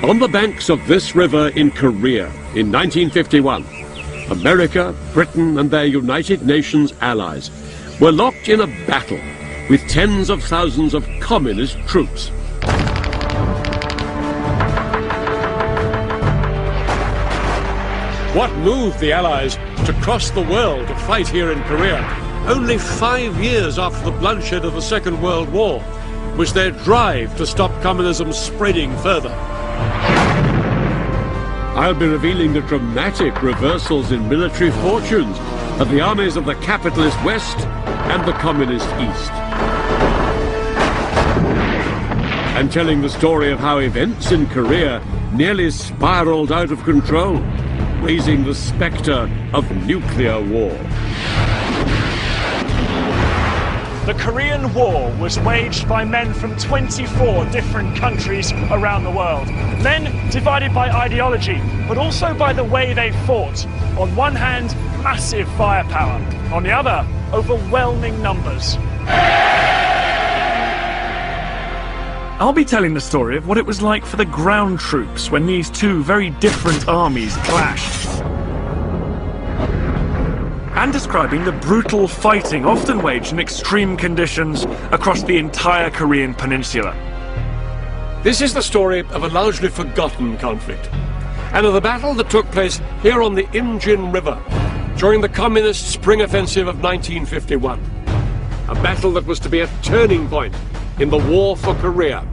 On the banks of this river in Korea in 1951, America, Britain and their United Nations allies were locked in a battle with tens of thousands of communist troops. What moved the Allies to cross the world to fight here in Korea, only 5 years after the bloodshed of the Second World War, was their drive to stop communism spreading further. I'll be revealing the dramatic reversals in military fortunes of the armies of the capitalist West and the communist East. And telling the story of how events in Korea nearly spiraled out of control, raising the spectre of nuclear war. The Korean War was waged by men from 24 different countries around the world. Men divided by ideology, but also by the way they fought. On one hand, massive firepower. On the other, overwhelming numbers. I'll be telling the story of what it was like for the ground troops when these two very different armies clashed. And describing the brutal fighting often waged in extreme conditions across the entire Korean peninsula. This is the story of a largely forgotten conflict, and of the battle that took place here on the Imjin River during the Communist Spring Offensive of 1951. A battle that was to be a turning point in the war for Korea.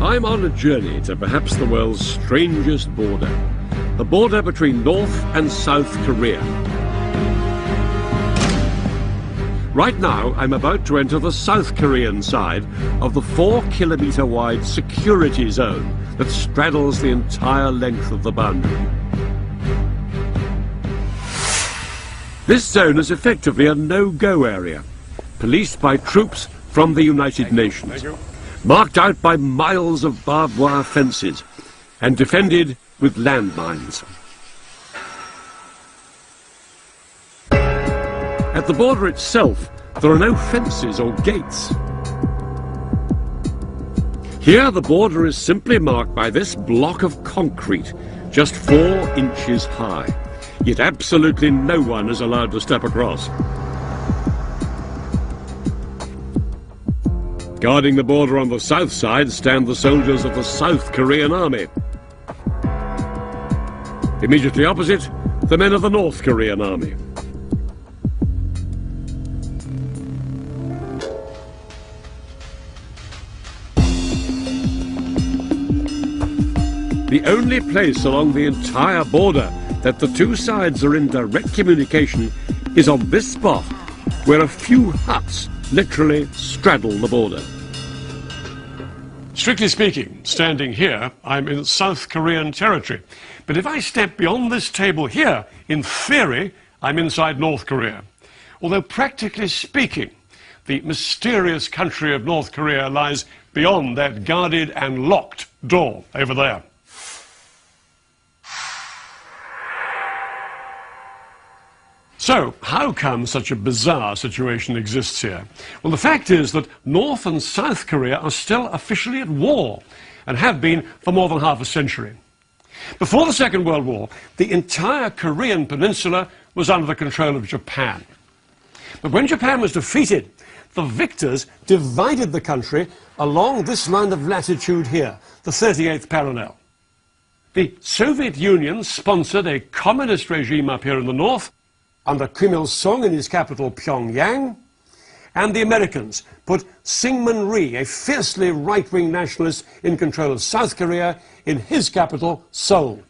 I'm on a journey to perhaps the world's strangest border, the border between North and South Korea. Right now, I'm about to enter the South Korean side of the 4-kilometer wide security zone that straddles the entire length of the boundary. This zone is effectively a no-go area, policed by troops from the United Nations. Marked out by miles of barbed wire fences and defended with landmines. At the border itself, there are no fences or gates. Here, the border is simply marked by this block of concrete, just 4 inches high. Yet absolutely no one is allowed to step across. Guarding the border on the south side stand the soldiers of the South Korean Army. Immediately opposite, the men of the North Korean Army. The only place along the entire border that the two sides are in direct communication is on this spot, where a few huts literally straddle the border. Strictly speaking, standing here, I'm in South Korean territory. But if I step beyond this table here, in theory, I'm inside North Korea. Although practically speaking, the mysterious country of North Korea lies beyond that guarded and locked door over there. So, how come such a bizarre situation exists here? Well, the fact is that North and South Korea are still officially at war, and have been for more than half a century. Before the Second World War, the entire Korean peninsula was under the control of Japan. But when Japan was defeated, the victors divided the country along this line of latitude here, the 38th parallel. The Soviet Union sponsored a communist regime up here in the north, under Kim Il-sung in his capital Pyongyang, and the Americans put Syngman Rhee, a fiercely right-wing nationalist in control of South Korea, in his capital Seoul.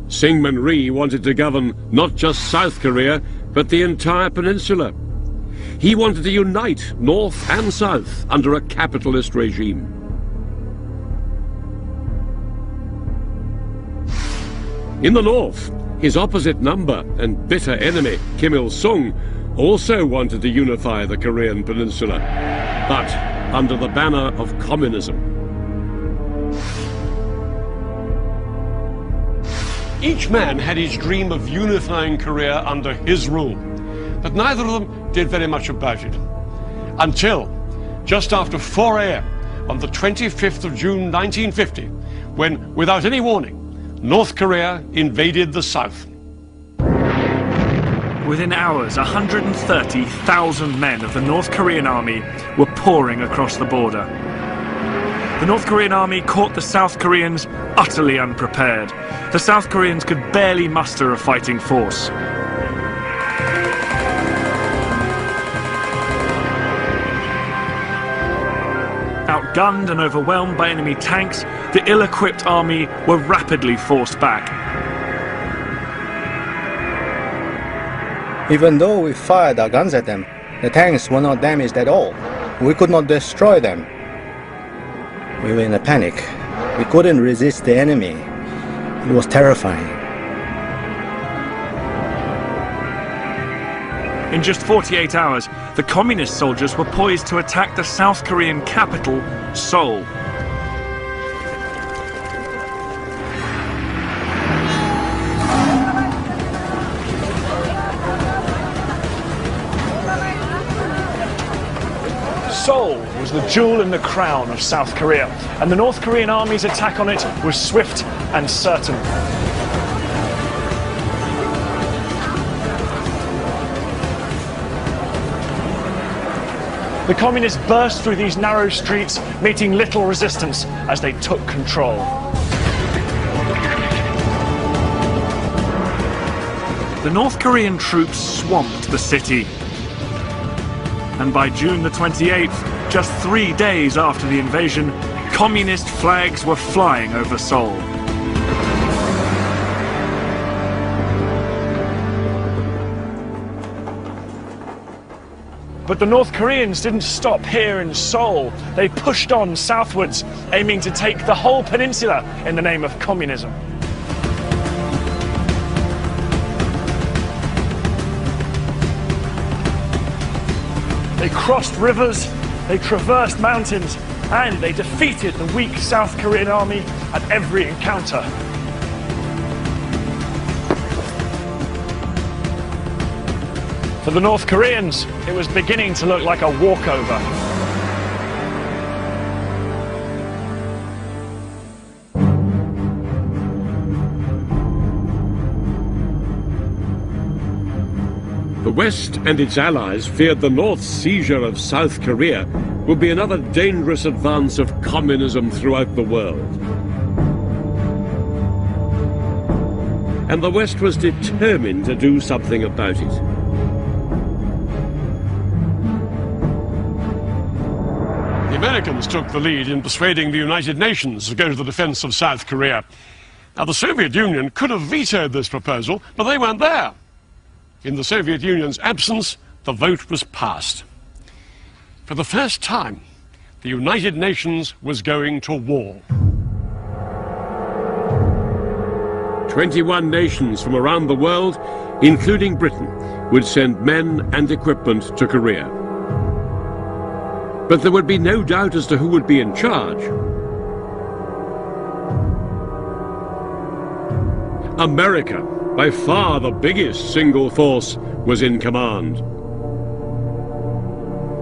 Syngman Rhee wanted to govern not just South Korea, but the entire peninsula. He wanted to unite North and South under a capitalist regime. In the north, His opposite number and bitter enemy, Kim Il-sung, also wanted to unify the Korean peninsula, but under the banner of communism. Each man had his dream of unifying Korea under his rule, but neither of them did very much about it. Until just after 4 a.m. on the 25th of June 1950, when, without any warning, North Korea invaded the South. Within hours, 130,000 men of the North Korean army were pouring across the border. The North Korean army caught the South Koreans utterly unprepared. The South Koreans could barely muster a fighting force. Outgunned and overwhelmed by enemy tanks, the ill-equipped army were rapidly forced back. Even though we fired our guns at them, the tanks were not damaged at all. We could not destroy them. We were in a panic. We couldn't resist the enemy. It was terrifying. In just 48 hours, the communist soldiers were poised to attack the South Korean capital, Seoul. Seoul was the jewel in the crown of South Korea, and the North Korean army's attack on it was swift and certain. The communists burst through these narrow streets, meeting little resistance as they took control. The North Korean troops swamped the city. And by June the 28th, just 3 days after the invasion, communist flags were flying over Seoul. But the North Koreans didn't stop here in Seoul. They pushed on southwards, aiming to take the whole peninsula in the name of communism. They crossed rivers, they traversed mountains, and they defeated the weak South Korean army at every encounter. For the North Koreans, it was beginning to look like a walkover. The West and its allies feared the North's seizure of South Korea would be another dangerous advance of communism throughout the world. And the West was determined to do something about it. The Americans took the lead in persuading the United Nations to go to the defense of South Korea. Now, the Soviet Union could have vetoed this proposal, but they weren't there. In the Soviet Union's absence, the vote was passed. For the first time, the United Nations was going to war. 21 nations from around the world, including Britain, would send men and equipment to Korea. But there would be no doubt as to who would be in charge. America, by far the biggest single force, was in command.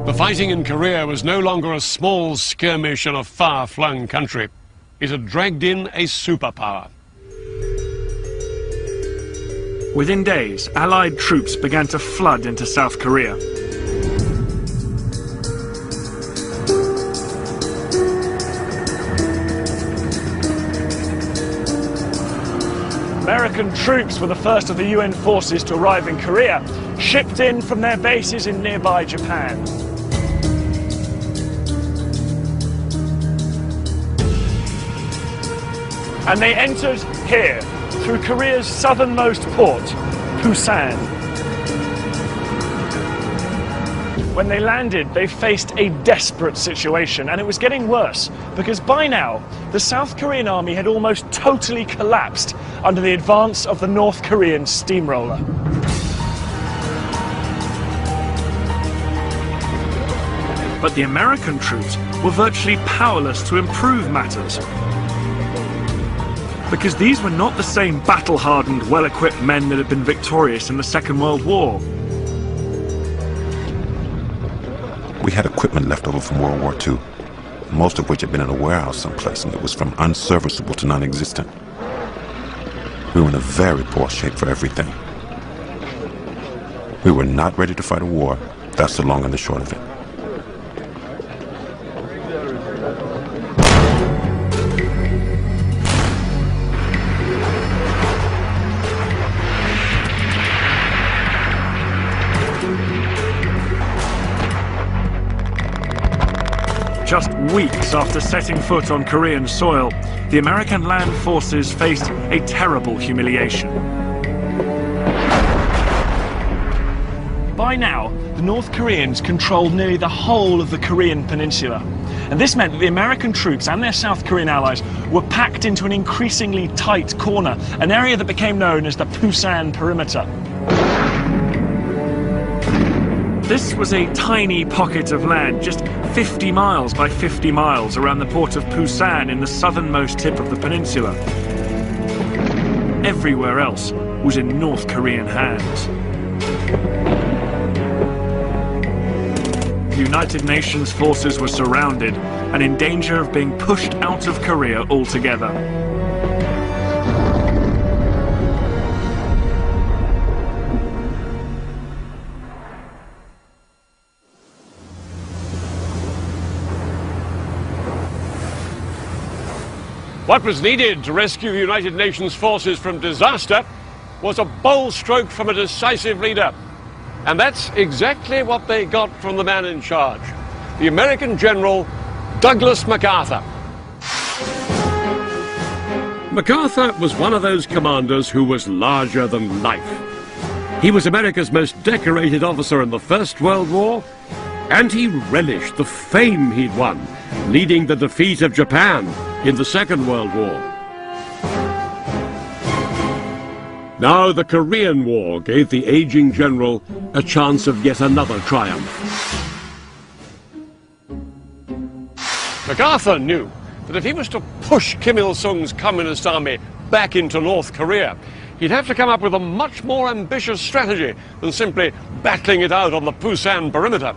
The fighting in Korea was no longer a small skirmish in a far-flung country. It had dragged in a superpower. Within days, Allied troops began to flood into South Korea. American troops were the first of the UN forces to arrive in Korea, shipped in from their bases in nearby Japan. And they entered here, through Korea's southernmost port, Busan. When they landed, they faced a desperate situation, and it was getting worse, because by now, the South Korean army had almost totally collapsed under the advance of the North Korean steamroller. But the American troops were virtually powerless to improve matters, because these were not the same battle-hardened, well-equipped men that had been victorious in the Second World War. We had equipment left over from World War II, most of which had been in a warehouse someplace, and it was from unserviceable to non-existent. We were in a very poor shape for everything. We were not ready to fight a war. That's the long and the short of it. Just weeks after setting foot on Korean soil, the American land forces faced a terrible humiliation. By now, the North Koreans controlled nearly the whole of the Korean peninsula. And this meant that the American troops and their South Korean allies were packed into an increasingly tight corner, an area that became known as the Pusan Perimeter. This was a tiny pocket of land, just 50 miles by 50 miles around the port of Pusan in the southernmost tip of the peninsula. Everywhere else was in North Korean hands. The United Nations forces were surrounded and in danger of being pushed out of Korea altogether. What was needed to rescue the United Nations forces from disaster was a bold stroke from a decisive leader. And that's exactly what they got from the man in charge, the American General Douglas MacArthur. MacArthur was one of those commanders who was larger than life. He was America's most decorated officer in the First World War, and he relished the fame he'd won, leading the defeat of Japan in the Second World War. Now the Korean War gave the aging general a chance of yet another triumph. MacArthur knew that if he was to push Kim Il-sung's Communist Army back into North Korea, he'd have to come up with a much more ambitious strategy than simply battling it out on the Pusan perimeter.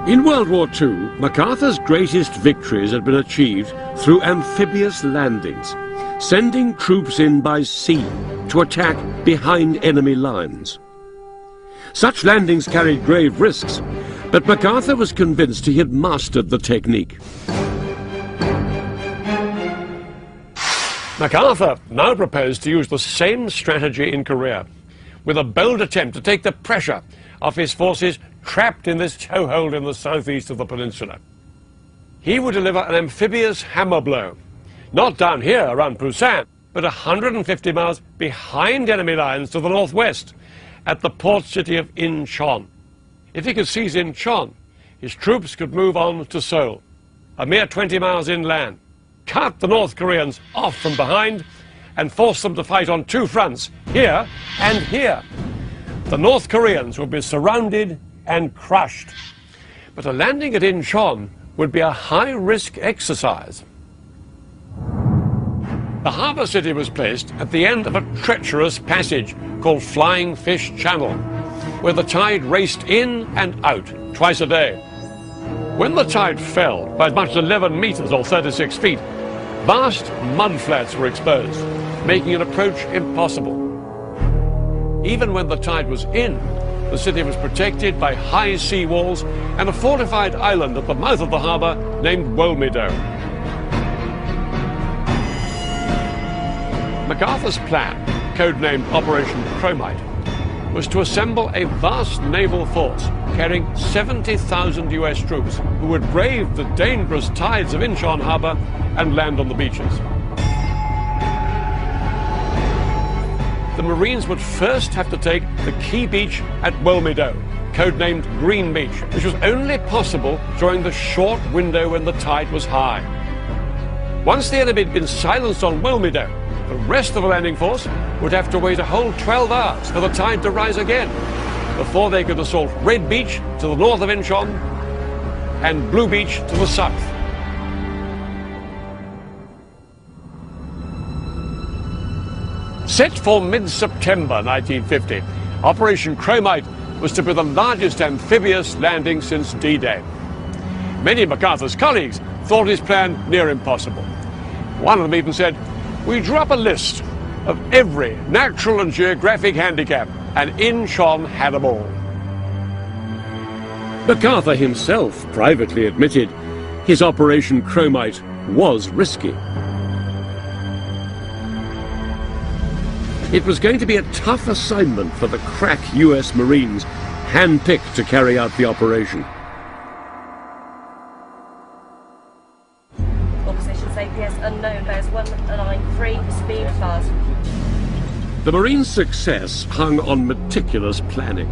In World War II, MacArthur's greatest victories had been achieved through amphibious landings, sending troops in by sea to attack behind enemy lines. Such landings carried grave risks, but MacArthur was convinced he had mastered the technique. MacArthur now proposed to use the same strategy in Korea, with a bold attempt to take the pressure off his forces trapped in this chokehold in the southeast of the peninsula. He would deliver an amphibious hammer blow, not down here around Pusan, but 150 miles behind enemy lines to the northwest, at the port city of Incheon. If he could seize Incheon, his troops could move on to Seoul, a mere 20 miles inland, cut the North Koreans off from behind, and force them to fight on two fronts, here and here. The North Koreans would be surrounded and crushed. But a landing at Incheon would be a high-risk exercise. The harbour city was placed at the end of a treacherous passage called Flying Fish Channel, where the tide raced in and out twice a day. When the tide fell by as much as 11 meters or 36 feet, vast mudflats were exposed, making an approach impossible. Even when the tide was in, the city was protected by high sea walls and a fortified island at the mouth of the harbour named Wolmido. MacArthur's plan, codenamed Operation Chromite, was to assemble a vast naval force carrying 70,000 US troops who would brave the dangerous tides of Incheon harbour and land on the beaches. the Marines would first have to take the key beach at Wilmedo, codenamed Green Beach, which was only possible during the short window when the tide was high. Once the enemy had been silenced on Wilmedo, the rest of the landing force would have to wait a whole 12 hours for the tide to rise again before they could assault Red Beach to the north of Incheon and Blue Beach to the south. Set for mid-September 1950, Operation Chromite was to be the largest amphibious landing since D-Day. Many of MacArthur's colleagues thought his plan near impossible. One of them even said, "We drew up a list of every natural and geographic handicap, and Incheon had them all." MacArthur himself privately admitted his Operation Chromite was risky. It was going to be a tough assignment for the crack US Marines handpicked to carry out the operation. Opposition's APS unknown, bears 193, speed fast. The Marines' success hung on meticulous planning.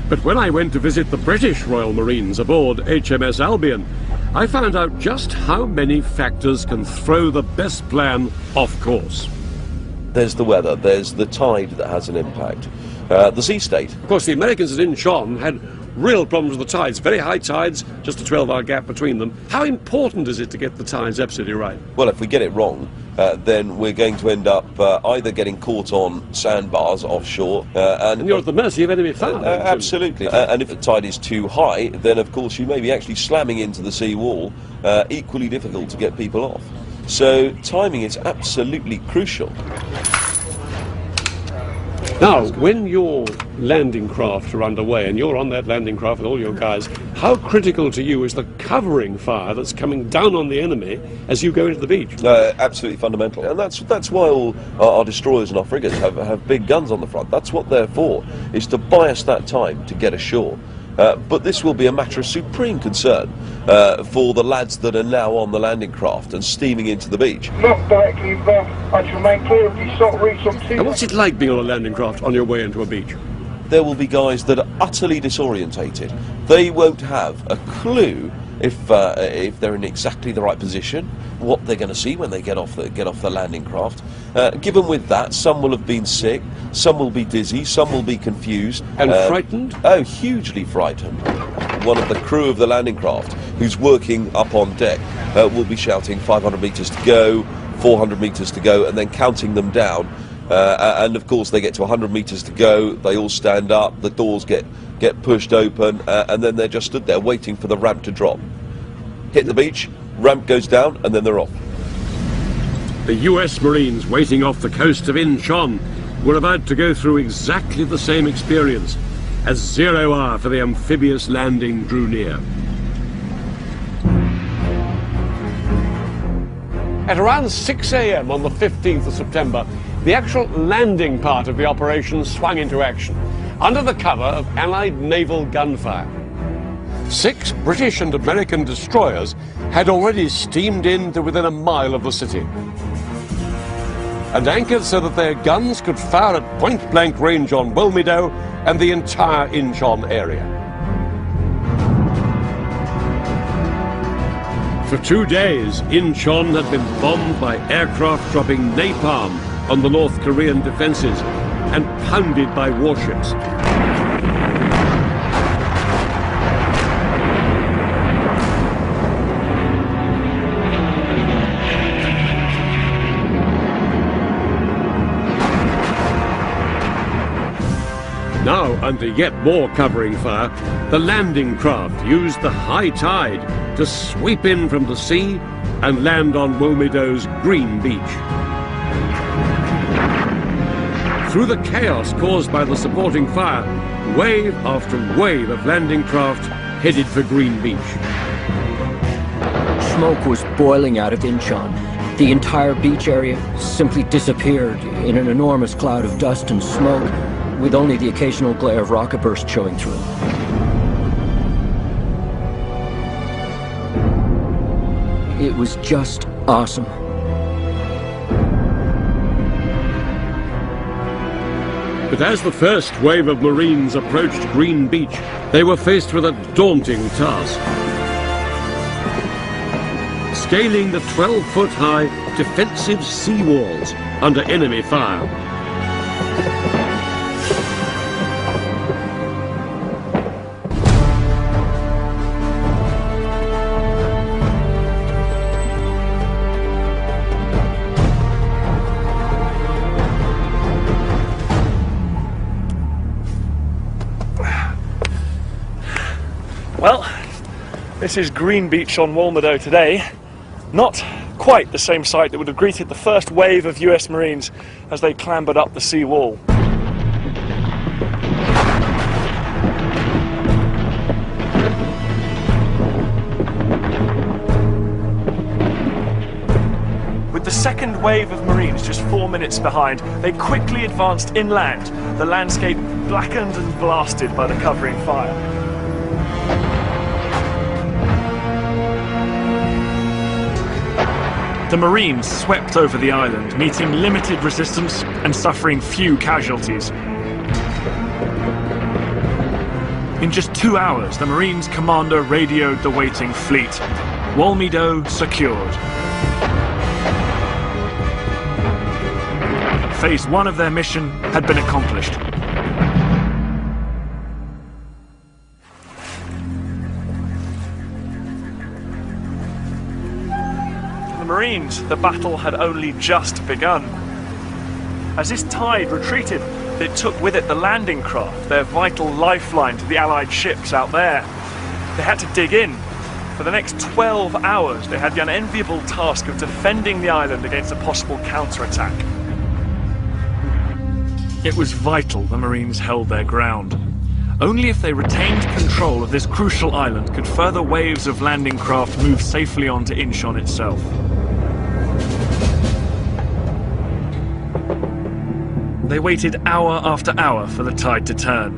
But when I went to visit the British Royal Marines aboard HMS Albion, I found out just how many factors can throw the best plan off course. There's the weather, there's the tide that has an impact, the sea state. Of course, the Americans at Incheon had real problems with the tides, very high tides, just a 12-hour gap between them. How important is it to get the tides absolutely right? Well, if we get it wrong, then we're going to end up either getting caught on sandbars offshore and you're at the mercy of enemy fire. Absolutely. And if the tide is too high, then of course you may be actually slamming into the sea wall, equally difficult to get people off. So timing is absolutely crucial. Now, when your landing craft are underway and you're on that landing craft with all your guys, how critical to you is the covering fire that's coming down on the enemy as you go into the beach? Absolutely fundamental, and that's why all our destroyers and our frigates have big guns on the front. That's what they're for, is to buy us that time to get ashore. But this will be a matter of supreme concern for the lads that are now on the landing craft and steaming into the beach. Not directly involved. I shall remain clear of the shot reach on 2. And what's it like being on a landing craft on your way into a beach? There will be guys that are utterly disorientated. They won't have a clue if they're in exactly the right position, what they're going to see when they get off the landing craft. Given with that, some will have been sick, some will be dizzy, some will be confused. And frightened? Oh, hugely frightened. One of the crew of the landing craft, who's working up on deck, will be shouting 500 metres to go, 400 metres to go, and then counting them down. And of course they get to 100 metres to go, they all stand up, the doors get pushed open, and then they're just stood there waiting for the ramp to drop. Hit the beach, ramp goes down, and then they're off. The US Marines waiting off the coast of Incheon were about to go through exactly the same experience as 0 hour for the amphibious landing drew near. At around 6 a.m. on the 15th of September, the actual landing part of the operation swung into action, under the cover of Allied naval gunfire. 6 British and American destroyers had already steamed in to within a mile of the city, and anchored so that their guns could fire at point-blank range on Wilmedo and the entire Incheon area. For 2 days, Incheon had been bombed by aircraft dropping napalm on the North Korean defenses and pounded by warships. Now, under yet more covering fire, the landing craft used the high tide to sweep in from the sea and land on Wilmedo's Green Beach. Through the chaos caused by the supporting fire, wave after wave of landing craft headed for Green Beach. Smoke was boiling out of Incheon. The entire beach area simply disappeared in an enormous cloud of dust and smoke, with only the occasional glare of rocket burst showing through. It was just awesome. But as the first wave of Marines approached Green Beach, they were faced with a daunting task. Scaling the 12-foot-high defensive seawalls under enemy fire. Well, this is Green Beach on Walmedo today. Not quite the same sight that would have greeted the first wave of US Marines as they clambered up the sea wall. With the second wave of Marines just 4 minutes behind, they quickly advanced inland, the landscape blackened and blasted by the covering fire. The Marines swept over the island, meeting limited resistance and suffering few casualties. In just 2 hours, the Marines' commander radioed the waiting fleet. Walmedo secured. Phase 1 of their mission had been accomplished. Marines, the battle had only just begun. As this tide retreated, it took with it the landing craft, their vital lifeline to the Allied ships out there. They had to dig in. For the next 12 hours, they had the unenviable task of defending the island against a possible counterattack. It was vital the Marines held their ground. Only if they retained control of this crucial island could further waves of landing craft move safely onto Incheon itself. They waited hour after hour for the tide to turn,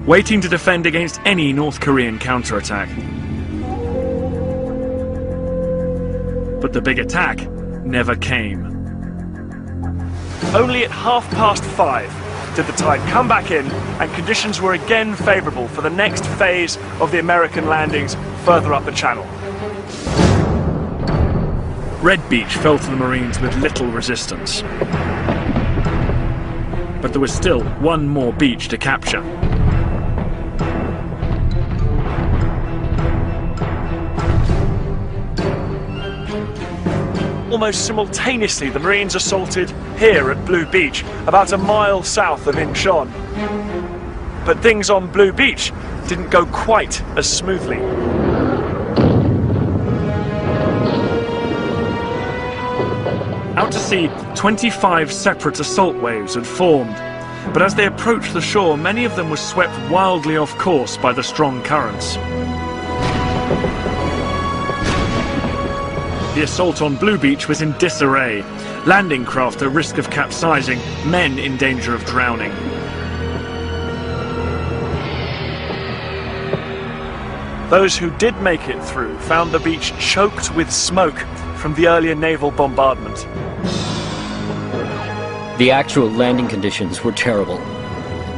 waiting to defend against any North Korean counterattack. But the big attack never came. Only at 5:30 did the tide come back in, and conditions were again favourable for the next phase of the American landings further up the channel. Red Beach fell to the Marines with little resistance. But there was still one more beach to capture. Almost simultaneously, the Marines assaulted here at Blue Beach, about a mile south of Incheon. But things on Blue Beach didn't go quite as smoothly. Out to sea, 25 separate assault waves had formed, but as they approached the shore, many of them were swept wildly off course by the strong currents. The assault on Blue Beach was in disarray, landing craft at risk of capsizing, men in danger of drowning. Those who did make it through found the beach choked with smoke from the earlier naval bombardment. The actual landing conditions were terrible.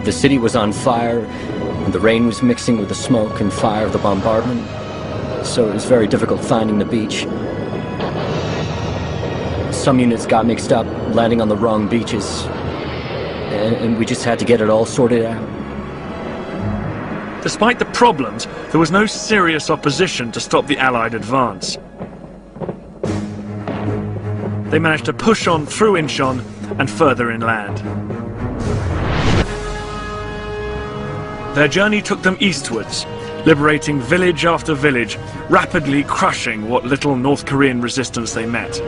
The city was on fire, and the rain was mixing with the smoke and fire of the bombardment, so it was very difficult finding the beach. Some units got mixed up, landing on the wrong beaches, and we just had to get it all sorted out. Despite the problems, there was no serious opposition to stop the Allied advance. They managed to push on through Incheon and further inland. Their journey took them eastwards, liberating village after village, rapidly crushing what little North Korean resistance they met.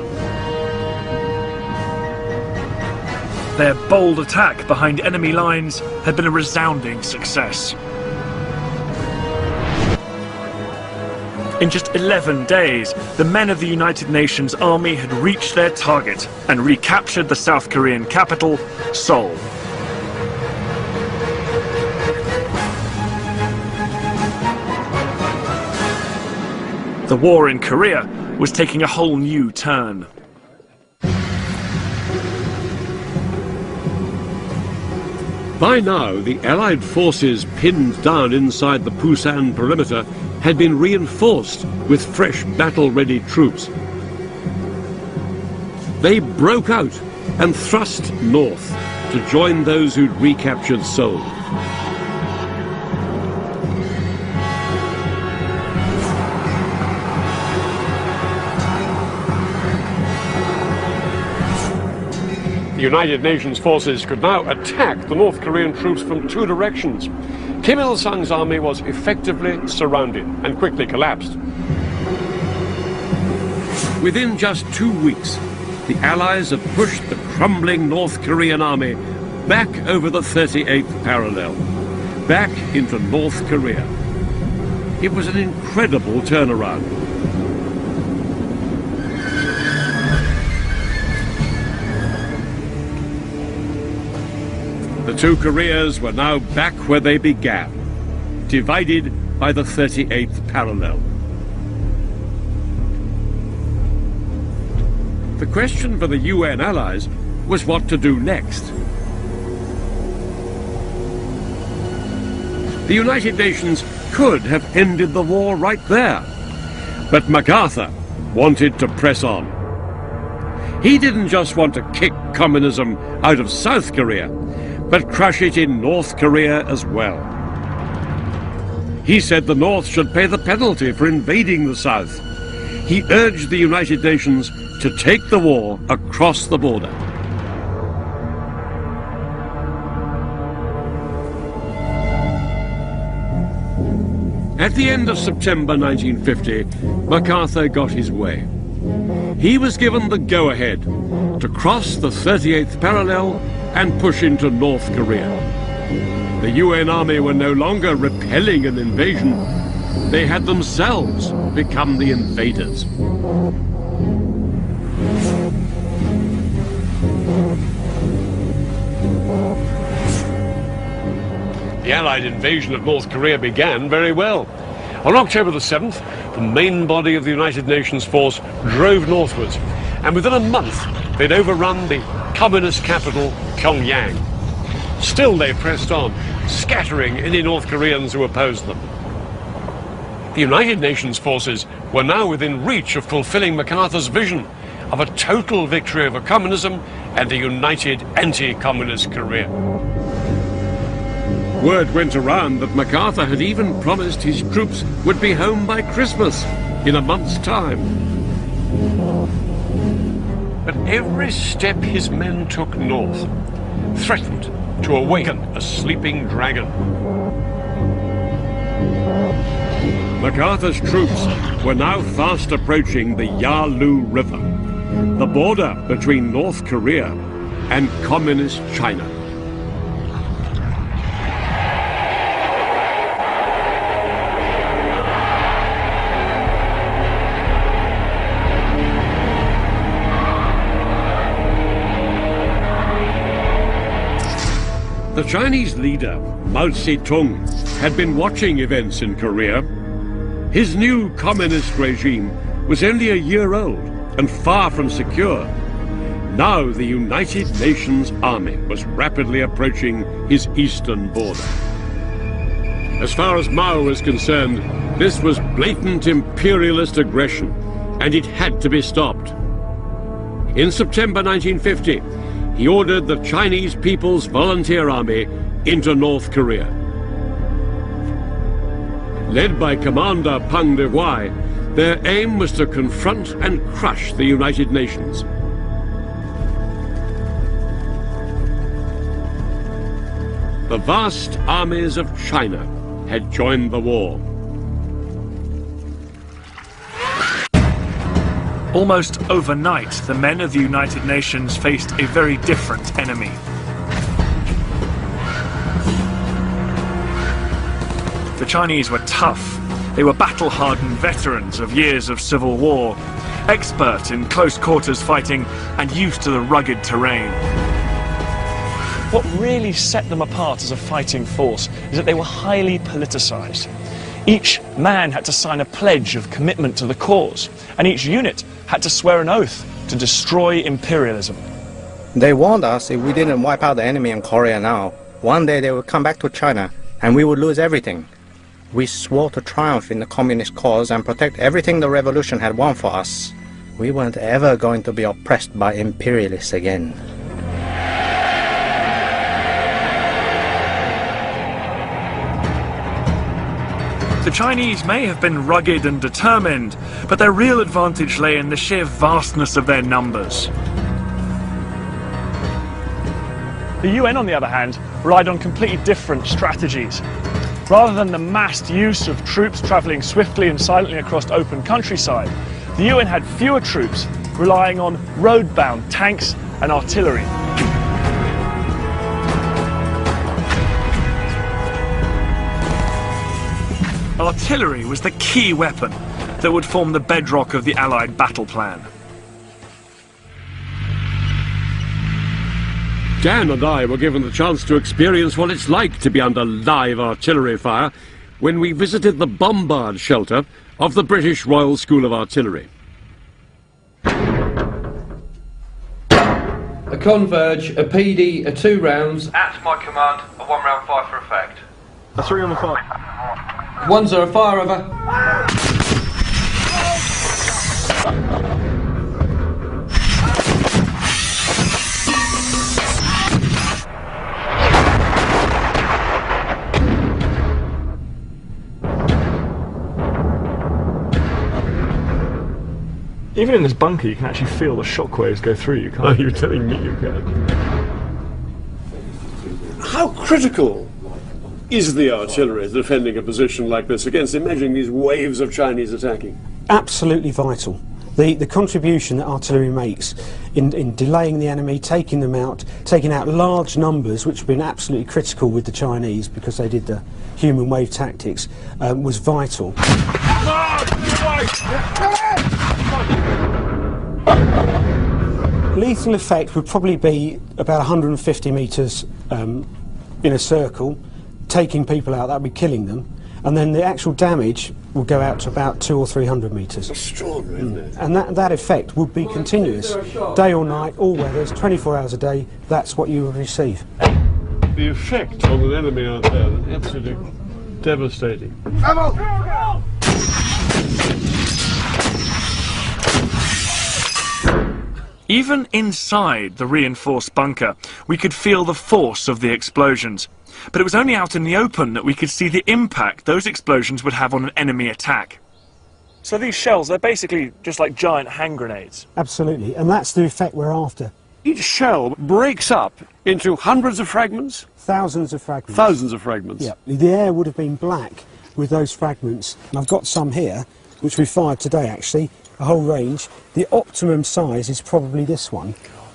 Their bold attack behind enemy lines had been a resounding success. In just 11 days, the men of the United Nations Army had reached their target and recaptured the South Korean capital, Seoul. The war in Korea was taking a whole new turn. By now, the Allied forces pinned down inside the Busan perimeter had been reinforced with fresh battle-ready troops. They broke out and thrust north to join those who'd recaptured Seoul. The United Nations forces could now attack the North Korean troops from two directions. Kim Il-sung's army was effectively surrounded and quickly collapsed. Within just 2 weeks, the Allies had pushed the crumbling North Korean army back over the 38th parallel, back into North Korea. It was an incredible turnaround. The two Koreas were now back where they began, divided by the 38th parallel. The question for the UN allies was what to do next. The United Nations could have ended the war right there, but MacArthur wanted to press on. He didn't just want to kick communism out of South Korea, but crush it in North Korea as well. He said the North should pay the penalty for invading the South. He urged the United Nations to take the war across the border. At the end of September 1950, MacArthur got his way. He was given the go-ahead to cross the 38th parallel and push into North Korea. The UN army were no longer repelling an invasion. They had themselves become the invaders. The Allied invasion of North Korea began very well. On October the 7th, the main body of the United Nations force drove northwards, and within a month they'd overrun the communist capital, Pyongyang. Still they pressed on, scattering any North Koreans who opposed them. The United Nations forces were now within reach of fulfilling MacArthur's vision of a total victory over communism and a united anti-communist Korea. Word went around that MacArthur had even promised his troops would be home by Christmas, in a month's time. But every step his men took north threatened to awaken a sleeping dragon. MacArthur's troops were now fast approaching the Yalu River, the border between North Korea and Communist China. The Chinese leader, Mao Zedong, had been watching events in Korea. His new communist regime was only a year old and far from secure. Now the United Nations army was rapidly approaching his eastern border. As far as Mao was concerned, this was blatant imperialist aggression, and it had to be stopped. In September 1950, he ordered the Chinese People's Volunteer Army into North Korea. Led by Commander Pang De-Huai, their aim was to confront and crush the United Nations. The vast armies of China had joined the war. Almost overnight, the men of the United Nations faced a very different enemy. The Chinese were tough. They were battle-hardened veterans of years of civil war, expert in close-quarters fighting and used to the rugged terrain. What really set them apart as a fighting force is that they were highly politicized. Each man had to sign a pledge of commitment to the cause, and each unit had to swear an oath to destroy imperialism. They warned us if we didn't wipe out the enemy in Korea now, One day they would come back to China and we would lose everything. We swore to triumph in the communist cause and protect everything the revolution had won for us. We weren't ever going to be oppressed by imperialists again. The Chinese may have been rugged and determined, but their real advantage lay in the sheer vastness of their numbers. The UN, on the other hand, relied on completely different strategies. Rather than the massed use of troops travelling swiftly and silently across open countryside, the UN had fewer troops, relying on road-bound tanks and artillery. Artillery was the key weapon that would form the bedrock of the Allied battle plan. Dan and I were given the chance to experience what it's like to be under live artillery fire when we visited the bombard shelter of the British Royal School of Artillery. A converge, a PD, a 2 rounds. At my command, a 1 round fire for effect. A 3 on the 5. 1's a fire over. Even in this bunker, you can actually feel the shockwaves go through you, can't you? Are you telling me you can? How critical is the artillery defending a position like this against, imagine these waves of Chinese attacking? Absolutely vital. The contribution that artillery makes in delaying the enemy, taking them out, taking out large numbers, which have been absolutely critical with the Chinese because they did the human wave tactics, was vital. Lethal effect would probably be about 150 metres in a circle, taking people out. That would be killing them, and then the actual damage will go out to about 200 or 300 metres. Extraordinary, isn't it? And that effect would be continuous, day or night, all weathers, 24 hours a day. That's what you would receive. The effect on an enemy out there is absolutely devastating. Even inside the reinforced bunker, we could feel the force of the explosions. But it was only out in the open that we could see the impact those explosions would have on an enemy attack. So these shells, they're basically just like giant hand grenades. Absolutely, and that's the effect we're after. Each shell breaks up into hundreds of fragments? Thousands of fragments. Thousands of fragments? Yeah, the air would have been black with those fragments. And I've got some here, which we fired today actually, a whole range. The optimum size is probably this one.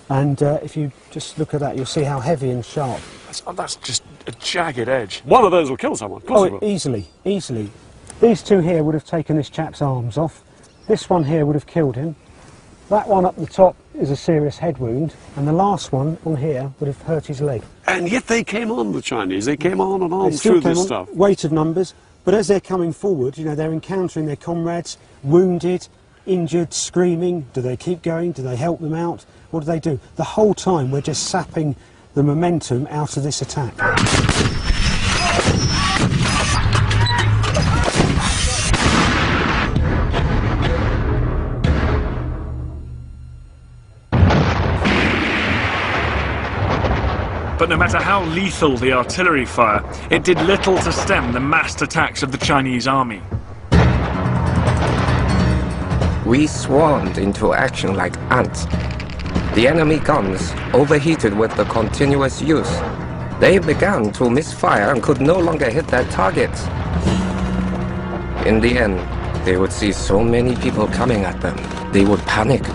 And if you just look at that, you'll see how heavy and sharp. That's just a jagged edge. One of those will kill someone, of course it will. Easily, easily. These two here would have taken this chap's arms off. This one here would have killed him. That one up the top is a serious head wound, and the last one on here would have hurt his leg. And yet they came on, the Chinese. They came on and on through this stuff. Weight of numbers, but as they're coming forward, you know, they're encountering their comrades, wounded, injured, screaming. Do they keep going? Do they help them out? What do they do? The whole time we're just sapping the momentum out of this attack. But no matter how lethal the artillery fire, it did little to stem the massed attacks of the Chinese army. We swarmed into action like ants. The enemy guns overheated with the continuous use. They began to misfire and could no longer hit their targets. In the end, they would see so many people coming at them, they would panic.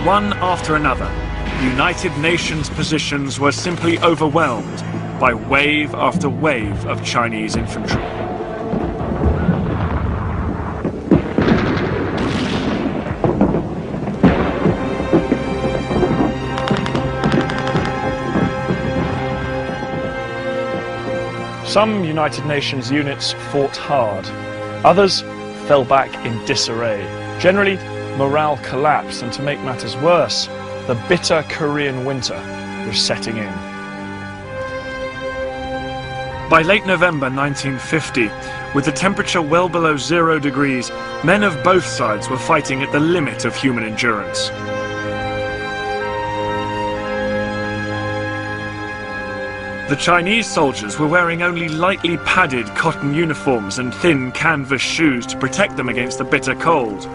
One after another, United Nations positions were simply overwhelmed by wave after wave of Chinese infantry. Some United Nations units fought hard. Others fell back in disarray. Generally, morale collapsed, and to make matters worse, The bitter Korean winter was setting in. By late November 1950, with the temperature well below 0 degrees, men of both sides were fighting at the limit of human endurance. The Chinese soldiers were wearing only lightly padded cotton uniforms and thin canvas shoes to protect them against the bitter cold.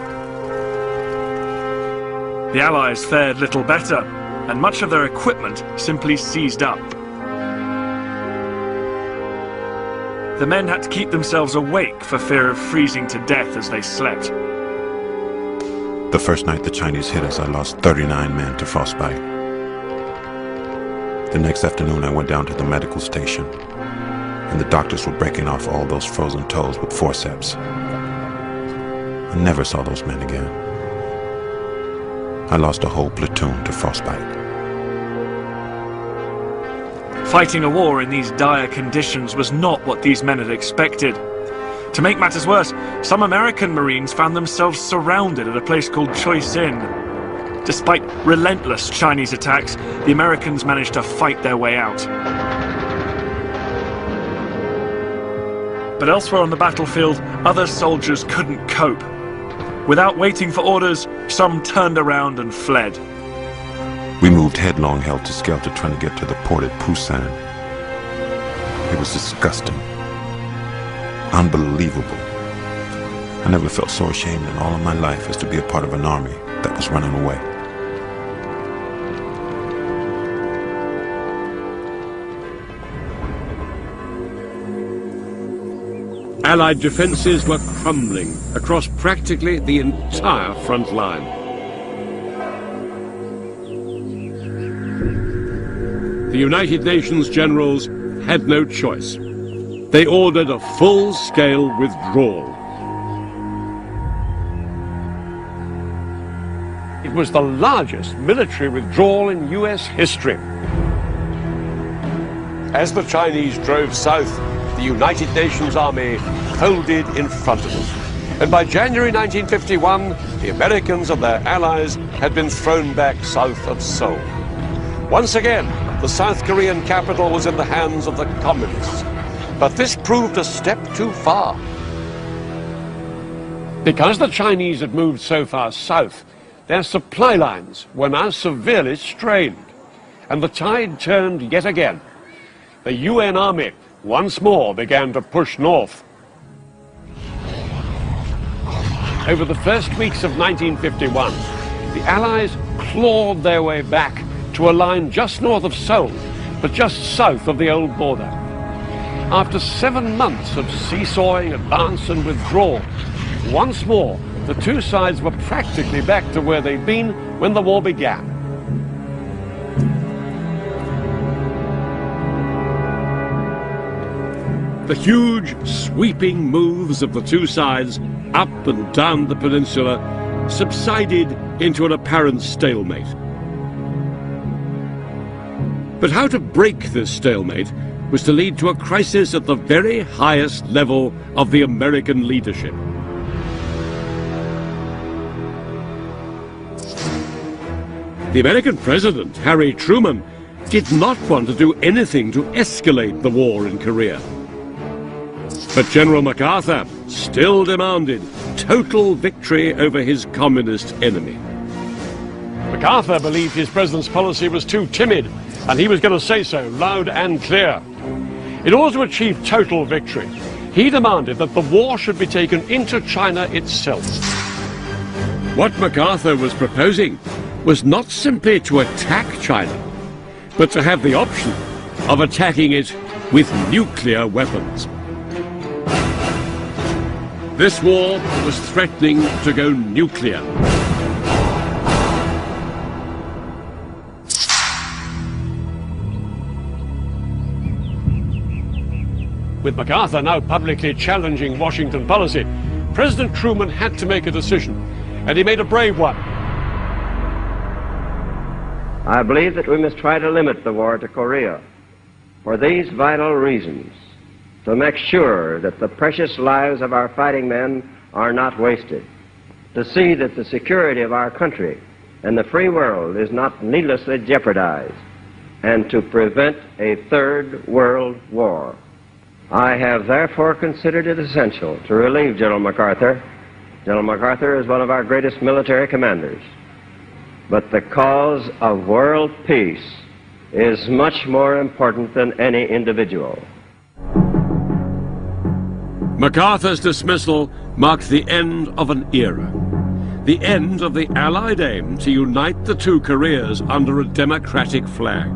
The Allies fared little better, and much of their equipment simply seized up. The men had to keep themselves awake for fear of freezing to death as they slept. The first night the Chinese hit us, I lost 39 men to frostbite. The next afternoon, I went down to the medical station, and the doctors were breaking off all those frozen toes with forceps. I never saw those men again. I lost a whole platoon to frostbite. Fighting a war in these dire conditions was not what these men had expected. To make matters worse, some American Marines found themselves surrounded at a place called Choisin. Despite relentless Chinese attacks, the Americans managed to fight their way out. But elsewhere on the battlefield, other soldiers couldn't cope. Without waiting for orders, some turned around and fled. We moved headlong, helter-skelter, trying to get to the port at Busan. It was disgusting. Unbelievable. I never felt so ashamed in all of my life as to be a part of an army that was running away. Allied defences were crumbling across practically the entire front line. The United Nations generals had no choice. They ordered a full-scale withdrawal. It was the largest military withdrawal in US history. As the Chinese drove south, the United Nations Army folded in front of them. And by January 1951, the Americans and their allies had been thrown back south of Seoul. Once again, the South Korean capital was in the hands of the communists. But this proved a step too far. Because the Chinese had moved so far south, their supply lines were now severely strained. And the tide turned yet again. The UN Army once more began to push north. Over the first weeks of 1951, the Allies clawed their way back to a line just north of Seoul, but just south of the old border. After 7 months of seesawing, advance and withdrawal, once more the two sides were practically back to where they'd been when the war began. The huge, sweeping moves of the two sides up and down the peninsula subsided into an apparent stalemate. But how to break this stalemate was to lead to a crisis at the very highest level of the American leadership. The American president, Harry Truman, did not want to do anything to escalate the war in Korea. But General MacArthur still demanded total victory over his communist enemy. MacArthur believed his president's policy was too timid, and he was going to say so loud and clear. In order to achieve total victory, he demanded that the war should be taken into China itself. What MacArthur was proposing was not simply to attack China, but to have the option of attacking it with nuclear weapons. This war was threatening to go nuclear. With MacArthur now publicly challenging Washington policy, President Truman had to make a decision, and he made a brave one. I believe that we must try to limit the war to Korea for these vital reasons: to make sure that the precious lives of our fighting men are not wasted, to see that the security of our country and the free world is not needlessly jeopardized, and to prevent a third world war. I have therefore considered it essential to relieve General MacArthur. General MacArthur is one of our greatest military commanders. But the cause of world peace is much more important than any individual. MacArthur's dismissal marked the end of an era. The end of the Allied aim to unite the two Koreas under a democratic flag.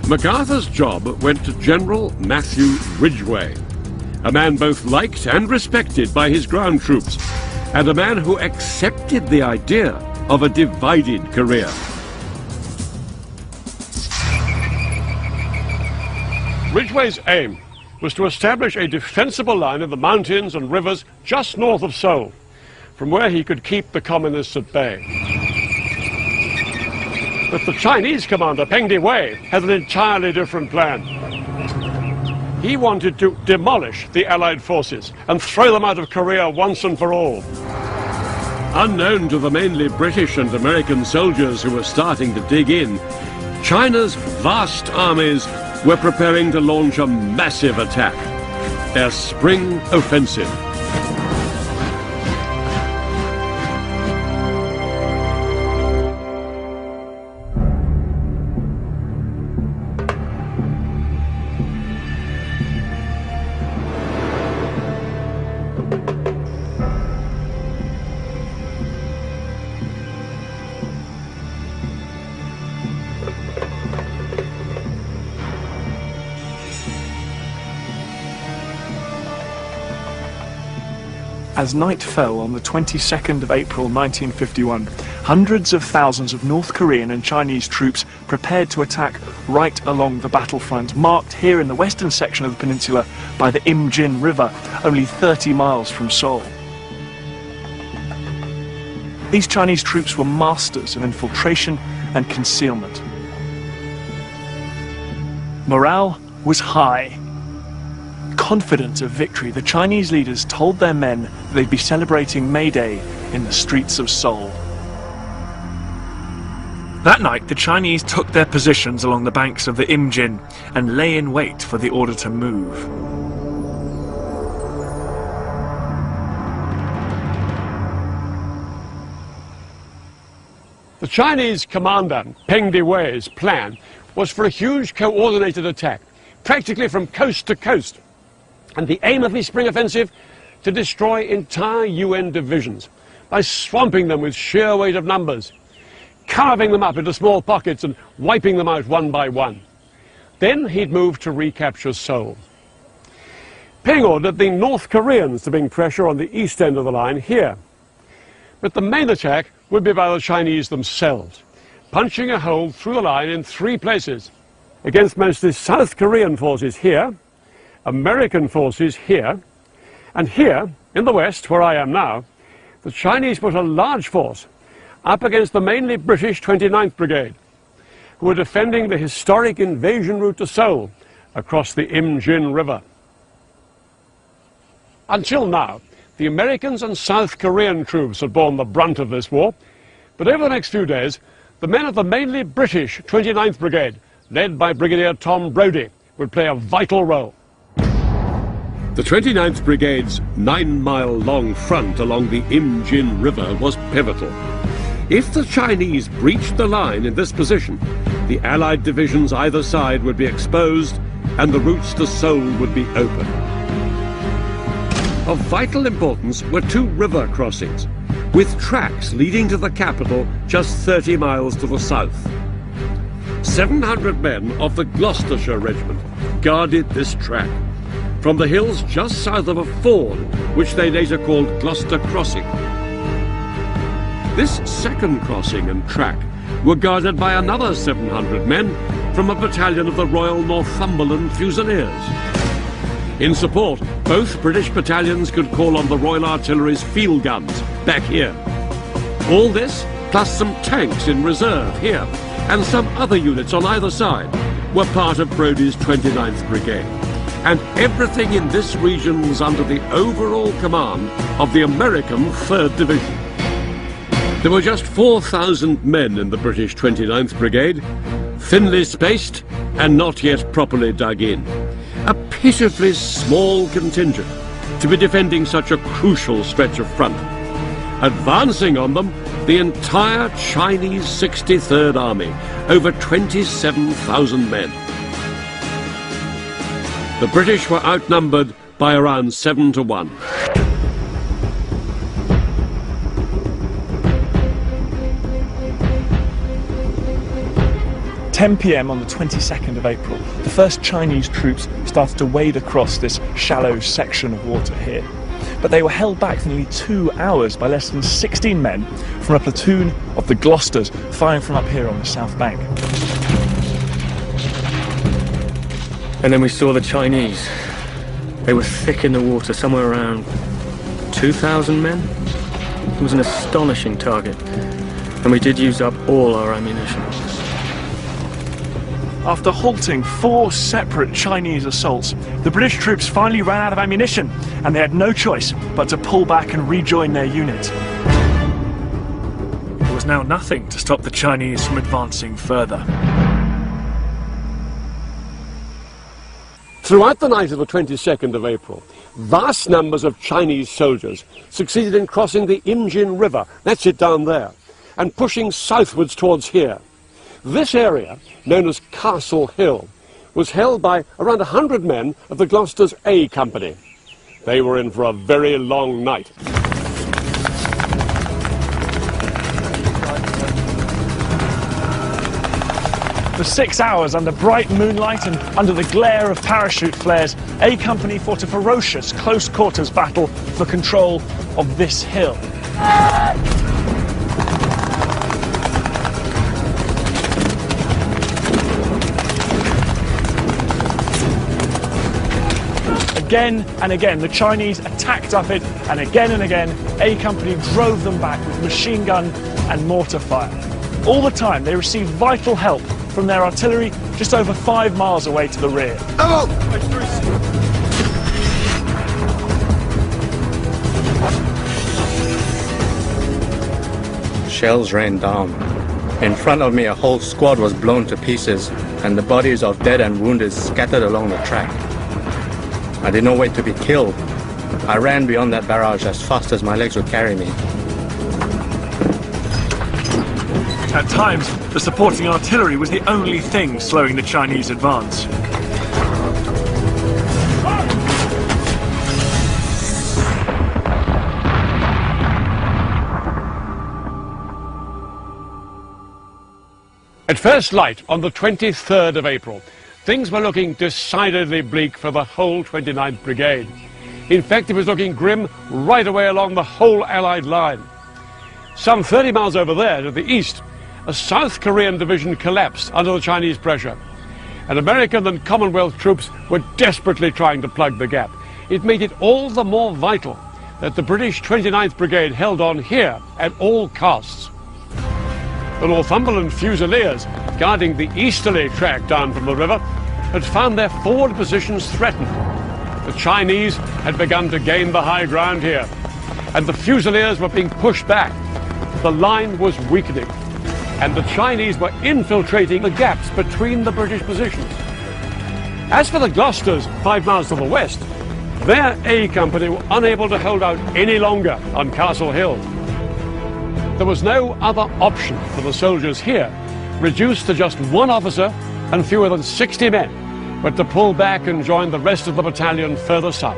MacArthur's job went to General Matthew Ridgway, a man both liked and respected by his ground troops, and a man who accepted the idea of a divided Korea. Ridgway's aim was to establish a defensible line in the mountains and rivers just north of Seoul, from where he could keep the communists at bay. But the Chinese commander, Peng Dewey, had an entirely different plan. He wanted to demolish the Allied forces and throw them out of Korea once and for all. Unknown to the mainly British and American soldiers who were starting to dig in, China's vast armies were preparing to launch a massive attack, their spring offensive. As night fell on the 22nd of April 1951, hundreds of thousands of North Korean and Chinese troops prepared to attack right along the battlefront, marked here in the western section of the peninsula by the Imjin River, only 30 miles from Seoul. These Chinese troops were masters of infiltration and concealment. Morale was high. Confident of victory, the Chinese leaders told their men they'd be celebrating May Day in the streets of Seoul. That night, the Chinese took their positions along the banks of the Imjin and lay in wait for the order to move. The Chinese commander, Peng Dewey's plan was for a huge coordinated attack, practically from coast to coast. And the aim of his spring offensive, to destroy entire UN divisions by swamping them with sheer weight of numbers, carving them up into small pockets and wiping them out one by one. Then he'd move to recapture Seoul. Peng ordered the North Koreans to bring pressure on the east end of the line here. But the main attack would be by the Chinese themselves, punching a hole through the line in 3 places, against mostly South Korean forces here, American forces here, and here, in the west, where I am now, the Chinese put a large force up against the mainly British 29th Brigade, who were defending the historic invasion route to Seoul across the Imjin River. Until now, the Americans and South Korean troops had borne the brunt of this war, but over the next few days, the men of the mainly British 29th Brigade, led by Brigadier Tom Brodie, would play a vital role. The 29th Brigade's 9-mile-long front along the Imjin River was pivotal. If the Chinese breached the line in this position, the Allied divisions either side would be exposed and the routes to Seoul would be open. Of vital importance were 2 river crossings, with tracks leading to the capital just 30 miles to the south. 700 men of the Gloucestershire Regiment guarded this track, from the hills just south of a ford, which they later called Gloucester Crossing. This second crossing and track were guarded by another 700 men from a battalion of the Royal Northumberland Fusiliers. In support, both British battalions could call on the Royal Artillery's field guns back here. All this, plus some tanks in reserve here, and some other units on either side, were part of Brodie's 29th Brigade. and everything in this region was under the overall command of the American 3rd Division. There were just 4,000 men in the British 29th Brigade, thinly spaced and not yet properly dug in. A pitifully small contingent to be defending such a crucial stretch of front. Advancing on them, the entire Chinese 63rd Army, over 27,000 men. The British were outnumbered by around 7 to 1. At 10 p.m. on the 22nd of April, the first Chinese troops started to wade across this shallow section of water here. But they were held back for nearly 2 hours by less than 16 men from a platoon of the Gloucesters firing from up here on the south bank. And then we saw the Chinese. They were thick in the water, somewhere around 2,000 men. It was an astonishing target, and we did use up all our ammunition. After halting 4 separate Chinese assaults, the British troops finally ran out of ammunition, and they had no choice but to pull back and rejoin their unit. There was now nothing to stop the Chinese from advancing further. Throughout the night of the 22nd of April, vast numbers of Chinese soldiers succeeded in crossing the Imjin River, that's it down there, and pushing southwards towards here. This area, known as Castle Hill, was held by around 100 men of the Gloucester's A Company. They were in for a very long night. For 6 hours, under bright moonlight and under the glare of parachute flares, A Company fought a ferocious close-quarters battle for control of this hill. Again and again, the Chinese attacked up it, and again, A Company drove them back with machine gun and mortar fire. All the time, they received vital help from their artillery just over 5 miles away to the rear. Shells rained down. In front of me, a whole squad was blown to pieces, and the bodies of dead and wounded scattered along the track. I did not wait to be killed. I ran beyond that barrage as fast as my legs would carry me. At times, the supporting artillery was the only thing slowing the Chinese advance. At first light, on the 23rd of April, things were looking decidedly bleak for the whole 29th Brigade. In fact, it was looking grim right away along the whole Allied line. Some 30 miles over there to the east, a South Korean division collapsed under the Chinese pressure. And American and Commonwealth troops were desperately trying to plug the gap. It made it all the more vital that the British 29th Brigade held on here at all costs. The Northumberland Fusiliers, guarding the easterly track down from the river, had found their forward positions threatened. The Chinese had begun to gain the high ground here, and the Fusiliers were being pushed back. The line was weakening, and the Chinese were infiltrating the gaps between the British positions. As for the Gloucesters, 5 miles to the west, their A Company were unable to hold out any longer on Castle Hill. There was no other option for the soldiers here, reduced to just 1 officer and fewer than 60 men, but to pull back and join the rest of the battalion further south.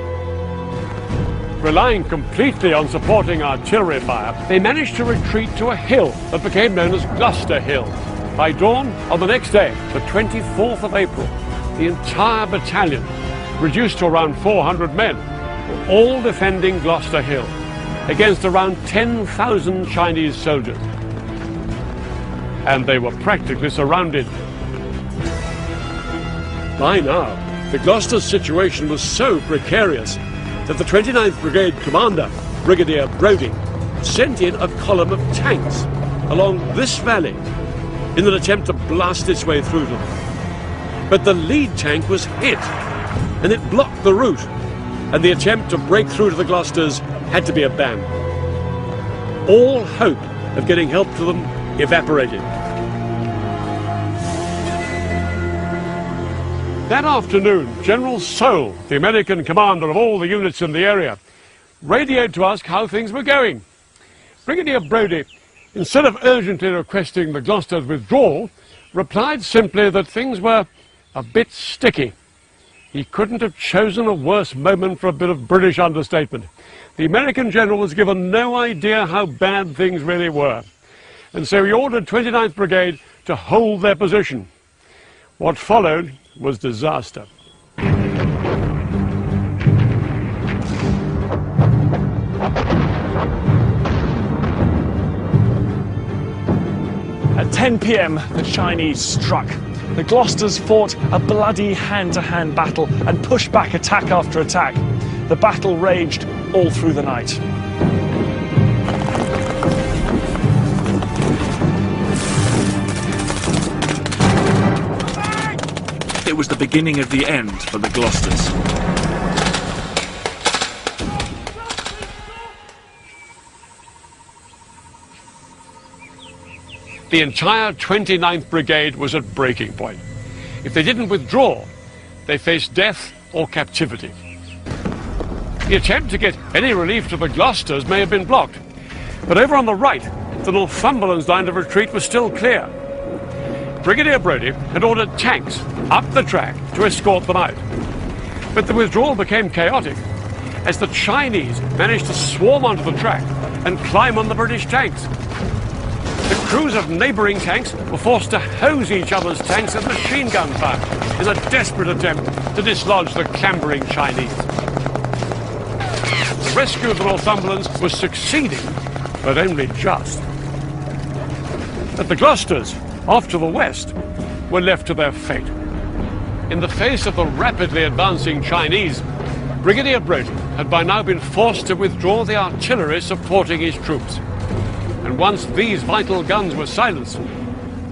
Relying completely on supporting artillery fire, they managed to retreat to a hill that became known as Gloucester Hill. By dawn on the next day, the 24th of April, the entire battalion, reduced to around 400 men, were all defending Gloucester Hill against around 10,000 Chinese soldiers. And they were practically surrounded. By now, the Gloucester's situation was so precarious that the 29th Brigade commander, Brigadier Brodie, sent in a column of tanks along this valley in an attempt to blast its way through them. But the lead tank was hit, and it blocked the route, and the attempt to break through to the Gloucesters had to be abandoned. All hope of getting help to them evaporated. That afternoon, General Seoul, the American commander of all the units in the area, radioed to ask how things were going. Brigadier Brodie, instead of urgently requesting the Gloucester's withdrawal, replied simply that things were a bit sticky. He couldn't have chosen a worse moment for a bit of British understatement. The American general was given no idea how bad things really were, and so he ordered 29th Brigade to hold their position. What followed was disaster. At 10 p.m, the Chinese struck. The Gloucesters fought a bloody hand-to-hand battle and pushed back attack after attack. The battle raged all through the night. It was the beginning of the end for the Gloucesters. The entire 29th Brigade was at breaking point. If they didn't withdraw, they faced death or captivity. The attempt to get any relief to the Gloucesters may have been blocked, but over on the right, the Northumberland's line of retreat was still clear. Brigadier Brodie had ordered tanks up the track to escort them out. But the withdrawal became chaotic as the Chinese managed to swarm onto the track and climb on the British tanks. The crews of neighbouring tanks were forced to hose each other's tanks with machine gun fire in a desperate attempt to dislodge the clambering Chinese. The rescue of the Northumberlands was succeeding, but only just. But the Gloucesters, off to the west, were left to their fate. In the face of the rapidly advancing Chinese, Brigadier Brodie had by now been forced to withdraw the artillery supporting his troops. And once these vital guns were silenced,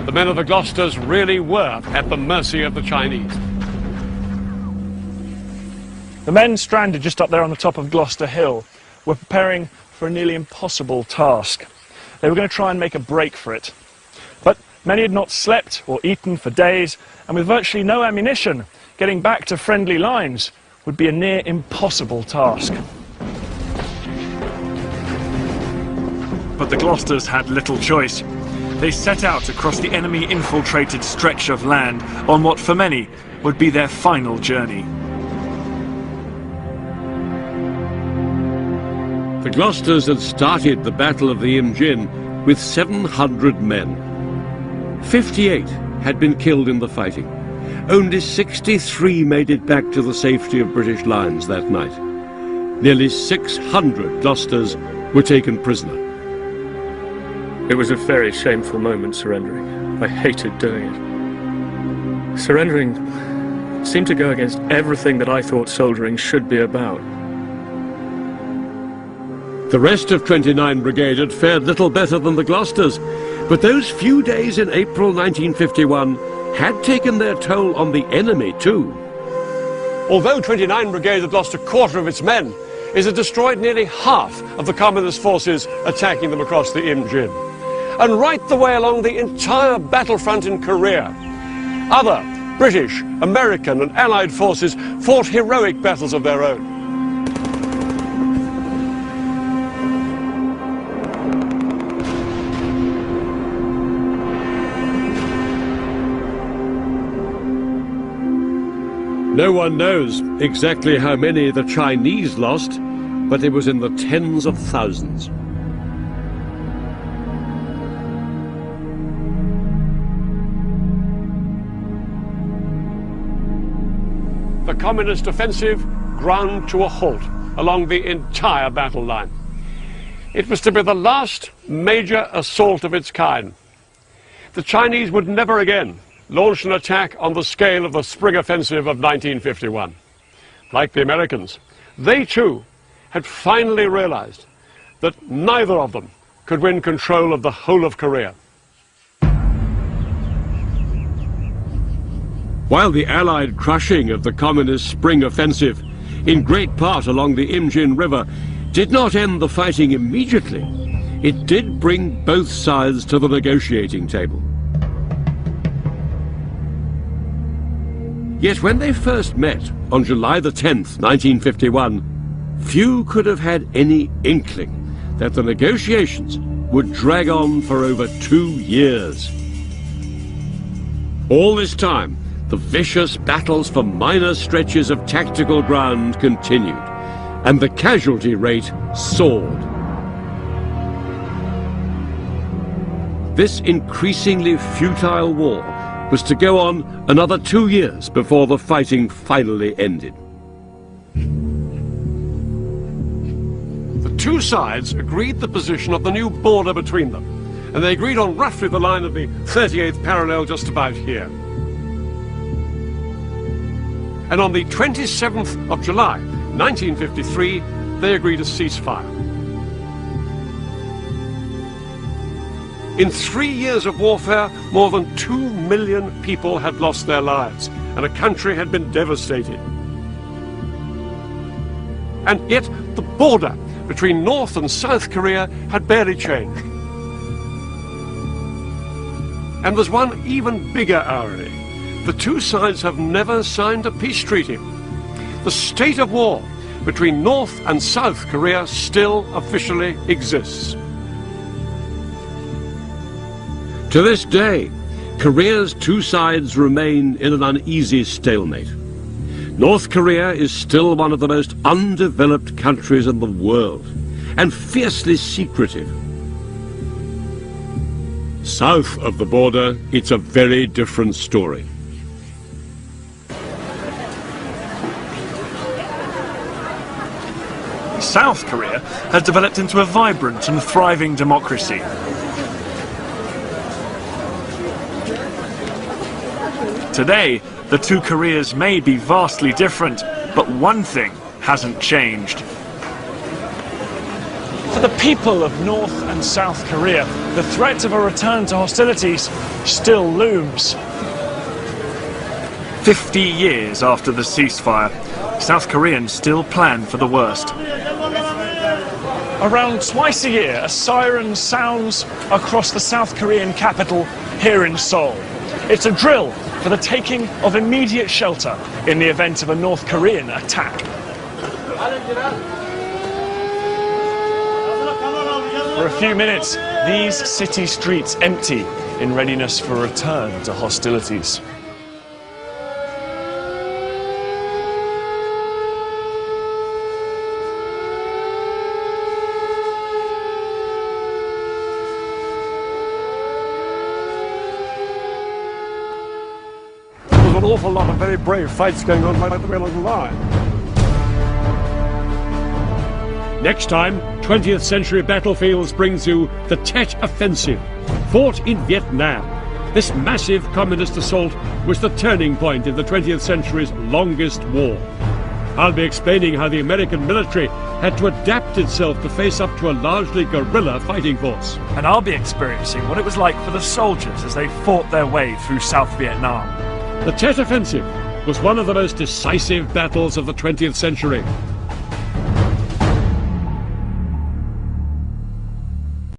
the men of the Gloucesters really were at the mercy of the Chinese. The men stranded just up there on the top of Gloucester Hill were preparing for a nearly impossible task. They were going to try and make a break for it. But many had not slept or eaten for days, and with virtually no ammunition, getting back to friendly lines would be a near impossible task. But the Gloucesters had little choice. They set out across the enemy-infiltrated stretch of land on what for many would be their final journey. The Gloucesters had started the Battle of the Imjin with 700 men. 58 had been killed in the fighting. Only 63 made it back to the safety of British lines that night. Nearly 600 Gloucesters were taken prisoner. It was a very shameful moment, surrendering. I hated doing it. Surrendering seemed to go against everything that I thought soldiering should be about. The rest of 29 Brigade had fared little better than the Gloucesters, but those few days in April 1951 had taken their toll on the enemy too. Although 29 Brigade had lost a quarter of its men, it had destroyed nearly half of the Communist forces attacking them across the Imjin. And right the way along the entire battlefront in Korea, other British, American and Allied forces fought heroic battles of their own. No one knows exactly how many the Chinese lost, but it was in the tens of thousands. The Communist offensive ground to a halt along the entire battle line. It was to be the last major assault of its kind. The Chinese would never again launch an attack on the scale of the spring offensive of 1951. Like the Americans, they too had finally realized that neither of them could win control of the whole of Korea. While the Allied crushing of the Communist Spring Offensive, in great part along the Imjin River, did not end the fighting immediately, it did bring both sides to the negotiating table. Yet when they first met on July the 10th, 1951, few could have had any inkling that the negotiations would drag on for over 2 years. All this time, the vicious battles for minor stretches of tactical ground continued, and the casualty rate soared. This increasingly futile war was to go on another 2 years before the fighting finally ended. The two sides agreed the position of the new border between them, and they agreed on roughly the line of the 38th parallel just about here. And on the 27th of July, 1953, they agreed a ceasefire. In 3 years of warfare, more than 2 million people had lost their lives, and a country had been devastated. And yet, the border between North and South Korea had barely changed. And there's one even bigger irony. The two sides have never signed a peace treaty. The state of war between North and South Korea still officially exists. To this day, Korea's two sides remain in an uneasy stalemate. North Korea is still one of the most undeveloped countries in the world, and fiercely secretive. South of the border, it's a very different story. South Korea has developed into a vibrant and thriving democracy. Today, the two Koreas may be vastly different, but one thing hasn't changed. For the people of North and South Korea, the threat of a return to hostilities still looms. 50 years after the ceasefire, South Koreans still plan for the worst. Around twice a year, a siren sounds across the South Korean capital here in Seoul. It's a drill for the taking of immediate shelter in the event of a North Korean attack. For a few minutes, these city streets empty in readiness for a return to hostilities. An awful lot of very brave fights going on right the way along the line. Next time, 20th century battlefields brings you the Tet Offensive, fought in Vietnam. This massive communist assault was the turning point in the 20th century's longest war. I'll be explaining how the American military had to adapt itself to face up to a largely guerrilla fighting force. And I'll be experiencing what it was like for the soldiers as they fought their way through South Vietnam. The Tet Offensive was one of the most decisive battles of the 20th century.